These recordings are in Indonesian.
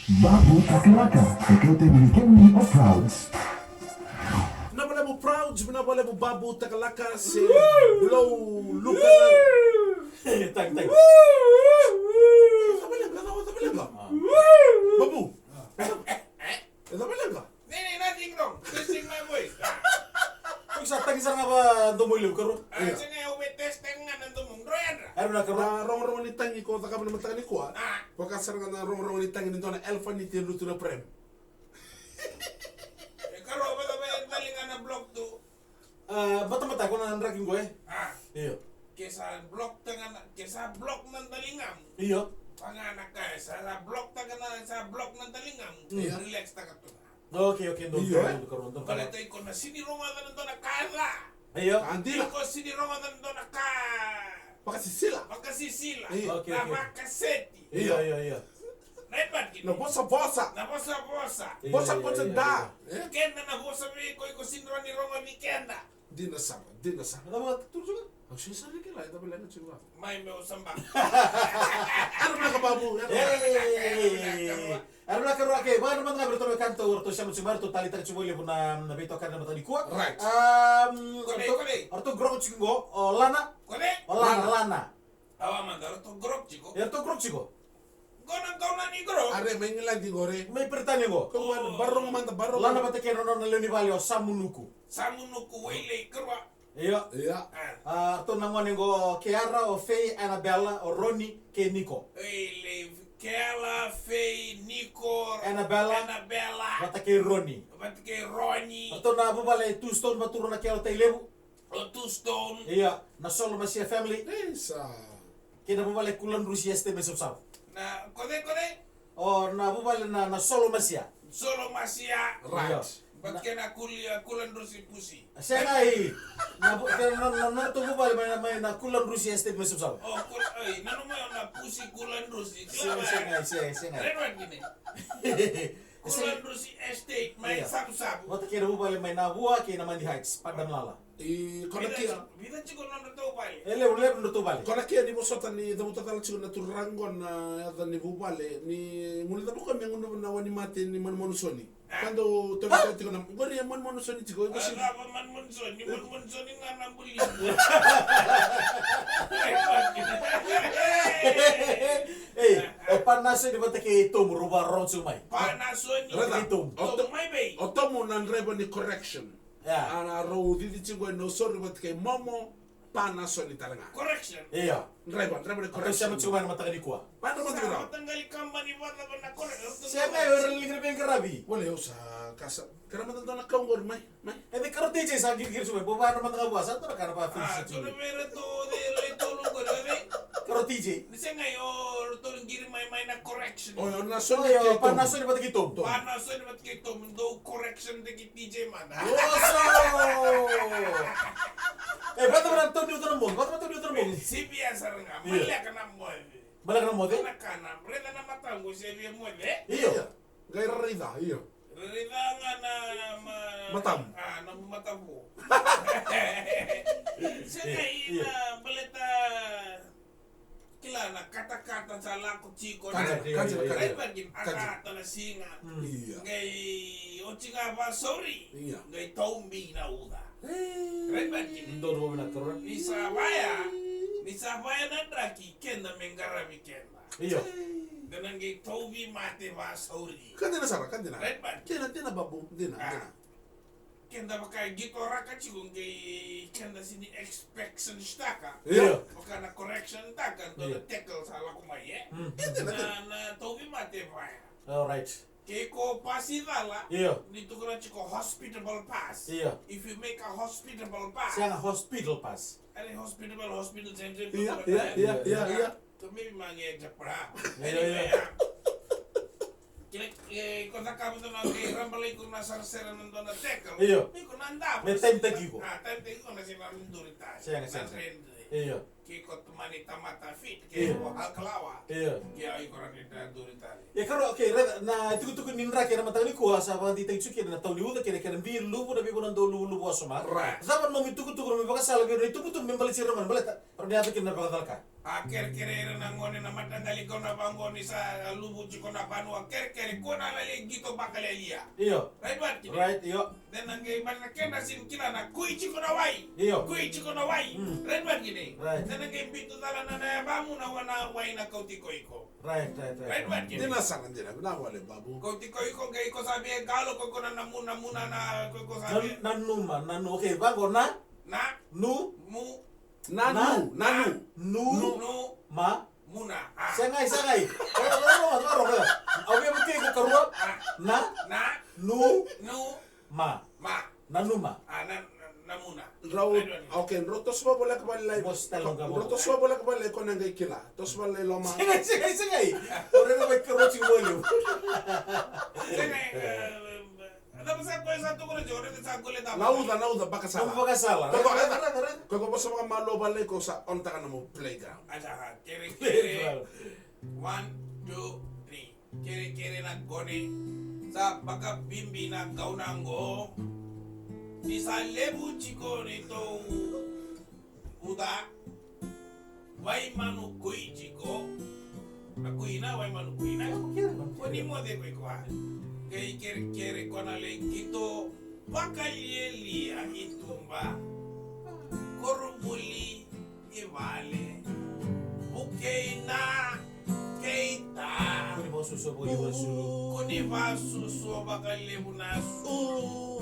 Babu Takalaka, Tekote Minikeni of Prouds. Nabalebo Prouds, nabalebo Babu Takalaka, se Blow Luka. Tang. Tabalanga. Babu. Tabalanga. Nene, nothing wrong. Testing my voice. Kung sa tang isang nga ba dumuliw karo? Sige, ube testing nga nandun mong droyandra. Ano na karo? Na rong ni tangi ko takap na matani ko. Pagkasar nga na rong ni tangi nito na elfa ni tiluto na prem. Karo ba ba yung talingan na block 2? Bata-bata ko na nandragin ko eh. Iyo. Kesa block ng talingam. Iyo. Panganak ka, sa block ng talingam. Relax ta ka to. Okay, doon Iyo, karo. Baletoy ko na sinirunga na nandun na kala. Iyo. Andila. Ko sinirunga na nandun na ka. Pakasisila. Magkasisila. Iyo. Okay. Na makaseti. Iyo. Right ba? Na bosa. Na bosa. Bosa da. Kenda na bosa mi ko sinirunga ni Roma mi kenda. Dinasar. Ano ba tuloy ka? Ang sisari ka lang, tabalanga siguro. May me usamba. Ano na ka babu? Ano na karo okay, ba naman nga berto kanto orto siya mo subar to talita chumuli mo na nabito ka na mata ni kuwa. Right. Kone. Orto grong chingo o lana. Kone? O lana. Awa man daro to grok chiko. Orto grong chigo. Gonang kauna ni grok. Are may ngilang di gore. May pertanya go. Kung barong man ta barong. Lana ba te keno no leoni valio samunuku. Samunuku wele kerwa. Iyo. Iya. To nangone go Kiara o Faye Annabella o Ronnie ke Nico. Wele Kela, Faye, Nico, Annabella. Bata ke Ronnie. Batke Ronnie, To na bubale two stone baturo na kelo tay lebu. Two Stone. Iya, na solo masia family. Esa. Kina bubale kulan Rusia este mesop saw. Na kode O na bubale na solo masia. solo masia. Right. Batke na kulan rusi pusi. Siya nga eh. Na to bubale may na kulan Rusia este mesop saw. Oh, nano mo yung na pusi kulan rusi. Siya nga. Renwan gini. Kulan rusi estate, may Iya. sabu-sabu. Bata kina bubale may na buwa kina mandi heights padang lala. Konakia. Vida chico non to pale. Ele no to bale. Konakia ni mosota ni damu tatal chigo na turangon na yata ni bubale ni mulita bukan yang undu na wani mate ni man monusoni. Kando tobi tiko na gori man monusoni chigo iko si. Apa man monsoni nga nambuli. Panas di bata ke itu merubah ron sumai. Panasoni. Rada. Itom. May bay. Otomo nan reba ni correction. Ya. Ana ro didi chigo no sorry but ke momo panasoni taranga. Correction. Iya. Reba ni Atau correction. siapa cuma mata kali kuah. Mana man Sama tira. tanggali company wala ba na correction. Siapa yang lagi lebih kerabi? Wala yo sa kasa. Kara man tanda na kaungor mai. Ini kalau DJ sa gigir sumai, bawa nama tengah buasa tu kan apa Ah, fix to itu. mere to de le tolong ko de. Kalau DJ, Nisa ngayon tolong giri may na correction. Oh, na oh soni ya ke panas di bata gitu. Panasoni mat kay to do correction de DJ man. Oso. Bata beran tuh di utara mong, bata di utara mong. CBS nga mali ka na mo. Balik na mo deh. Kana breda na matango siya mo de. Iyo. Gaira rida, iyo. Rida nga na Matam. Na matabo. Siya ina baleta kilala kata-kata sa lako chiko. Kanjil. Ay bagin akata na singa. Iya. Ngay ochinga ba sorry. Iya. Ngay tombi na uda. Right bagin. Indo dua minat terus. Ni sabaya na draki kenda mengarami kenda. Iyo. Ganang ngay tombi mate ba sorry. Kan dina sara, kan dina. Right bagin. Dina babu, dina. Kenda baka gito raka chikong kay kenda sini expectation staka. Iya. Baka na correction taka do Iya. tackle sa lakumaye. Dina. Na tombi mate ba. Alright. Kay ko pasidala. Iyo. Dito ko na chiko hospitable pass. Iya. If you make a hospitable pass. Siya nga hospital pass. Ano hospital same. Iya. To maybe mga japra. Iya. Kung nakapito na kay rambalay ko na sarsera ng doon na tackle. Iyo. May ko nanda. May time tagi ko. Time tagi ko na sila ng duritas. Siya nga. Iyo. kikot manita mata fit ke halkalawa. Iya. Kia ikoran ita duritali. Ya karo okay na tuku ninra kena matang ni kuha sa pati tay chuki na taw liuda kena bir lubu na bibunan do lubu asoma. Right. Zaman no tuku no baka sala kena tuku membali sira man baleta. Perniata kena baka Kere na ngone na matandali ko na bangoni sa lubu chiko na banua kere ko na lali gito bakalelia. Iyo. Right what? Right, iyo. Dan nangay man kena sin kila na kui chiko na wai. Iyo. Kui chiko na wai. Right what gini? Right. Dan nangay bito tala na bamu na wana wai na kauti ko iko. Right. Right what gini? Dinasana ndina binawale babu. Kauti ko iko gay ko sabi galo ko na muna na ko sabi. Nanu. Okay, bago na Nu nu Nanu. ma muna. Sangai. Karo. Awi mungkin ko karua na nu ma. Nanu ma. Na muna. Okay, rotos ba boleh kembali. Bos talong ka mo. Rotos ba boleh kembali ko nang kila. Tos ba loma. Sangai. Ora na may karo si Bolio. Ada pasal ko satu ko jore sa gole da. Nauda baka sala. Baka sala. Kau bos mga malo balik ko sa on taka na mo playground. Aja kere 1 2 3 kere na gone sa baka bimbi na kaunango di sa lebu chiko nito uda wai manu kui chiko akuina wai manu kuina koni mo de ko kay kere kona le kito bakalieli ang itumba korumuli ivale bukeina keita Kuni mo suso Bolio sulu. kuni basuso bakali bunasu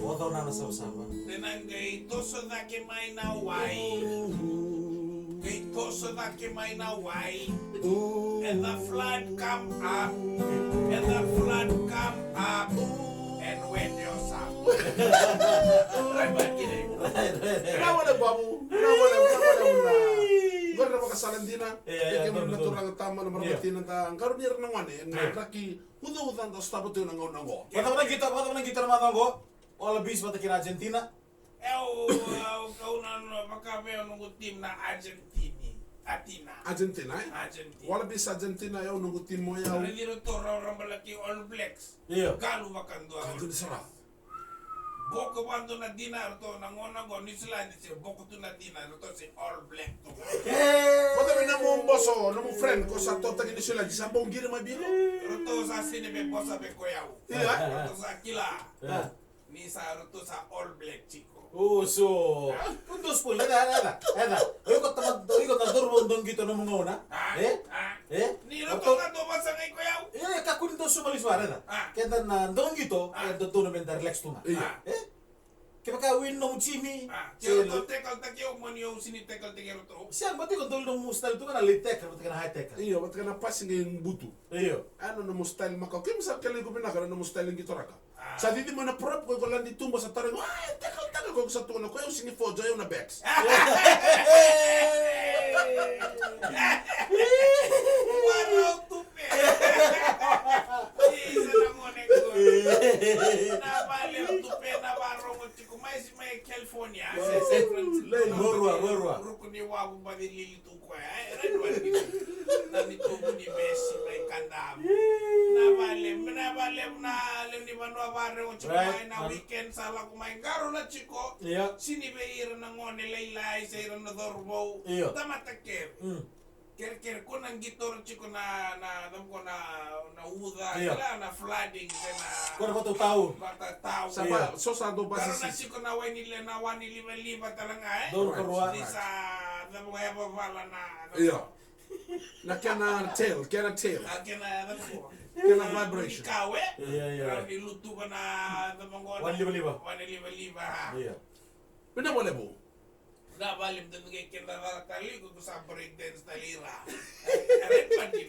Wadaw na sama-sama. tenangay toso na kimay na wai kay toso na kimay na wai and the flood come up and wet yourself. Right back in it. Nawale babu. Nawale una. Gora baka salandina. Iya, Ike mo betul. naturang tama na maramatin ta. Karon ni nang wane. Raki udan ta stabo to nang nango. Bata man kita na matango. Wala bis bata kina Argentina. Kau na makabe nung tim na Argentina. Argentina. Wala bis Argentina yaw nung tim mo yaw. Ano dito to orang balaki All Blacks. Iya. Galu makan dua. Kadun sara. Boko bando na dinar to nangona go New Zealand si boko to na dinar to si All Black to. Wala mi namo boso, namo friend ko sa tota gini sila di sa bong giri mabiro. Roto sa sini be bosa be koyaw. Iya. Roto sa kila. Ya. Ni sa roto sa All Black chico. So, puntos po, ada. Oy ko na durbo ndong gito na mga una. Ni roto na to basa ngay koyaw. Kakun to sumalis wala na. Kaya na ndong gito, do to na benda relax to na. Kaya ka win no chimi. Kaya to tekal takyo mo niyo sini tekal tekero to. Siya ba ti kontrol no mo style to ka na late tech, ba ka na high tech. Iyo, ba't ka na passing yung buto? Iyo. Ano na mo style makaw? Kaya masarap ka lang ko pinaka na mo style yung gitaraka. Sa didi mo na prop ko lang di tumba sa tarang. Ay, takal ko sa tuwa na ko yung sinifojo yung na Bex. Waraw tupe. Isa na mo ne ko. Nabali ang tupe na baro mo chiko may California. Rorwa. Ruko ni wabu ba nililito ko eh. Redwan nandito ko ni Messi may kandam. Nabali na alam ni Manu Abare mo chiko na weekend sala ko may garo na chiko. Iya. Sinibeir na ngone laylay sa iran na dorbo. Iya. Tamatakir. Kere ko nang gitor chiko na uda Iya. na flooding na Kung ba to tao? Batatao. Sa ba, so sa do Karon na basis. chiko na wani liba talaga eh. Doon karuwa. Di sa mga babala na Iyo. Na kaya tail. Akin na ko. Kaya vibration. Ikaw eh. Iya. Karon niluto ka na mga Wan liba-liba. ha. Iya. Pinawala mo. Nabalim din kay kinara tali ko sa breakdance talira. Aray pa din.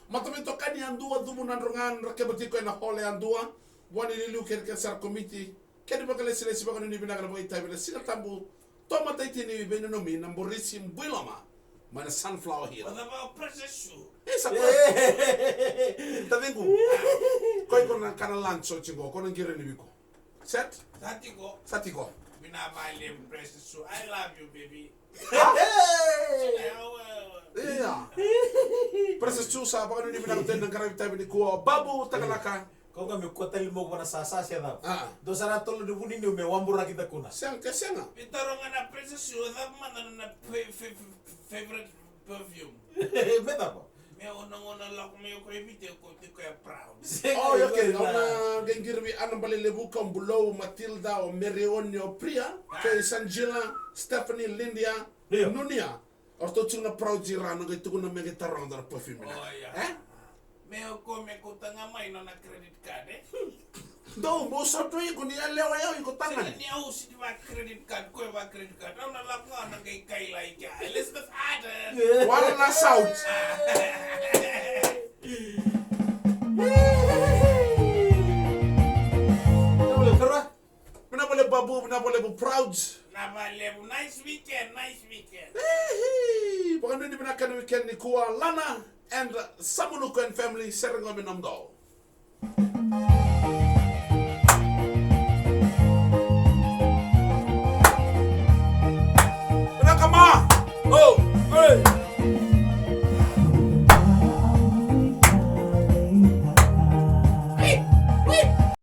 Matamento kani andua dumunan rongan rakabati ko na hole andua. Wani lilu ker sar committee. Kani ba kala sila siba kanu ni binagara mo itay bila sila tambu. Toma taiti ni benonomi namborisi mbwilama. Mana sunflower here. Wala ba precious. Esa ko. Tavengu. Koi ko na kana lancho chingo ko nang gire ni biko. Set? Dati ko Satiko. Pinabalem Precious Sue. I love you, baby. Iya. Precious Sue sa baka hindi pinakuten ng karami tayo ni kuwa. Babu takalaka. Kau kami kota limo wana sasa siya daw. Ah. Dosara tolo de buni ni me wambura kita kuna. Siyang nga. Pitarongan na Precious Sue. That man na favorite perfume. Beta po. May unang-unang lang may ko ibig ko proud. Oh, okay. Ona gengirwi anang balilibu kang Bulow, Matilda, o Merionio, Priya, kay Sanjila, Stephanie, Lindia, Iya. Nunia. Orto na proud jirano kay tukun na may gitarong na perfume na. Oh, yeah. Eh? May ko may kutangamay no na credit card eh. Do, mo sa to yung kundi alewa yaw yung tangan. Sila niya ako si ba credit card ko ba credit card. Ano na lang nga nang kay kailay ka. Elizabeth Arden. Wala na South. Boleh terus. Pinapole babu, pinapole bu proud. Nabalem. Nice weekend. Nice weekend. Baka hindi pinakan weekend ni Kuwa Lana and Samunuko and family, Serengominamdo.